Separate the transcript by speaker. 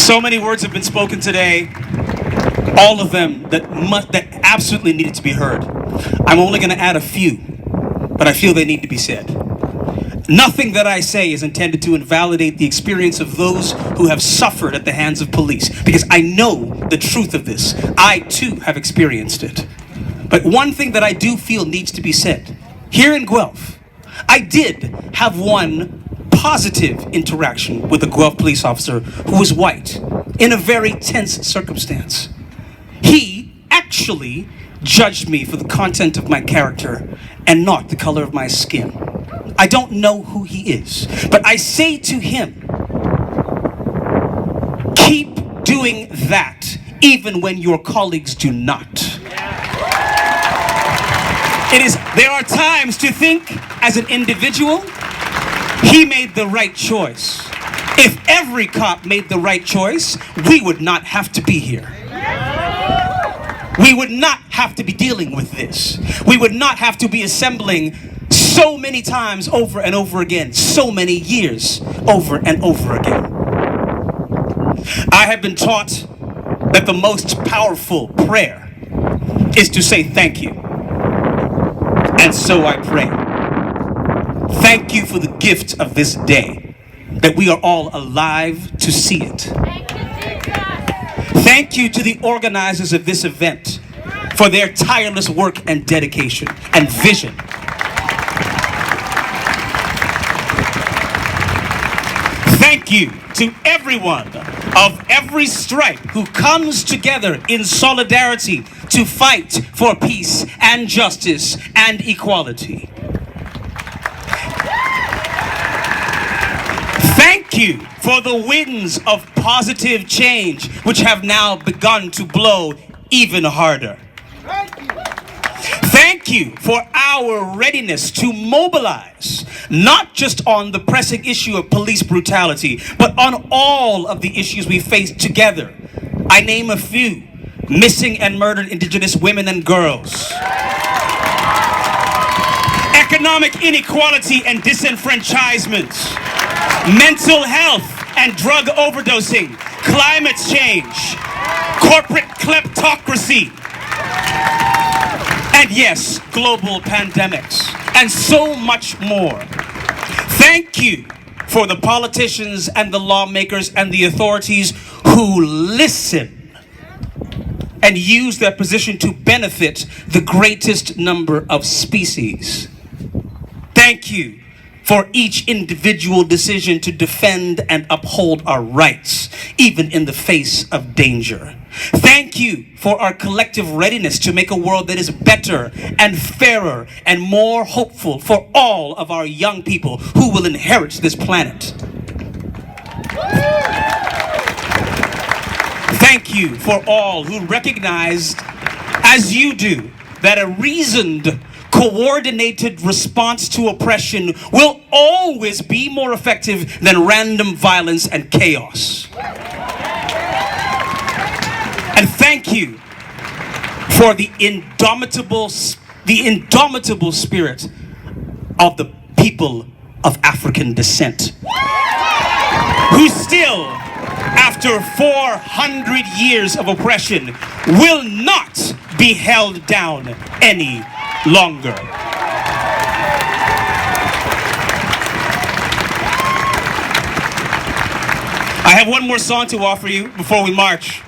Speaker 1: So many words have been spoken today, all of them that absolutely needed to be heard. I'm only going to add a few, but I feel they need to be said. Nothing that I say is intended to invalidate the experience of those who have suffered at the hands of police, because I know the truth of this. I too have experienced it. But one thing that I do feel needs to be said. Here in Guelph, I did have one positive interaction with a Guelph police officer who was white in a very tense circumstance. He actually judged me for the content of my character and not the color of my skin. I don't know who he is, but I say to him, keep doing that even when your colleagues do not. There are times to think as an individual, he made the right choice. If every cop made the right choice, we would not have to be here. We would not have to be dealing with this. We would not have to be assembling so many times over and over again, so many years over and over again. I have been taught that the most powerful prayer is to say thank you. And so I pray. Thank you for the gift of this day, that we are all alive to see it. Thank you to the organizers of this event for their tireless work and dedication and vision. Thank you to everyone of every stripe who comes together in solidarity to fight for peace and justice and equality. Thank you for the winds of positive change which have now begun to blow even harder. Thank you for our readiness to mobilize, not just on the pressing issue of police brutality, but on all of the issues we face together. I name a few: missing and murdered Indigenous women and girls, economic inequality and disenfranchisement, mental health and drug overdosing, climate change, corporate kleptocracy, and yes, global pandemics, and so much more. Thank you for the politicians and the lawmakers and the authorities who listen and use their position to benefit the greatest number of species. Thank you for each individual decision to defend and uphold our rights, even in the face of danger. Thank you for our collective readiness to make a world that is better and fairer and more hopeful for all of our young people who will inherit this planet. Thank you for all who recognized, as you do, that a reasoned, coordinated response to oppression will always be more effective than random violence and chaos. And thank you for the indomitable spirit of the people of African descent, who still, after 400 years of oppression, will not be held down any longer. I have one more song to offer you before we march.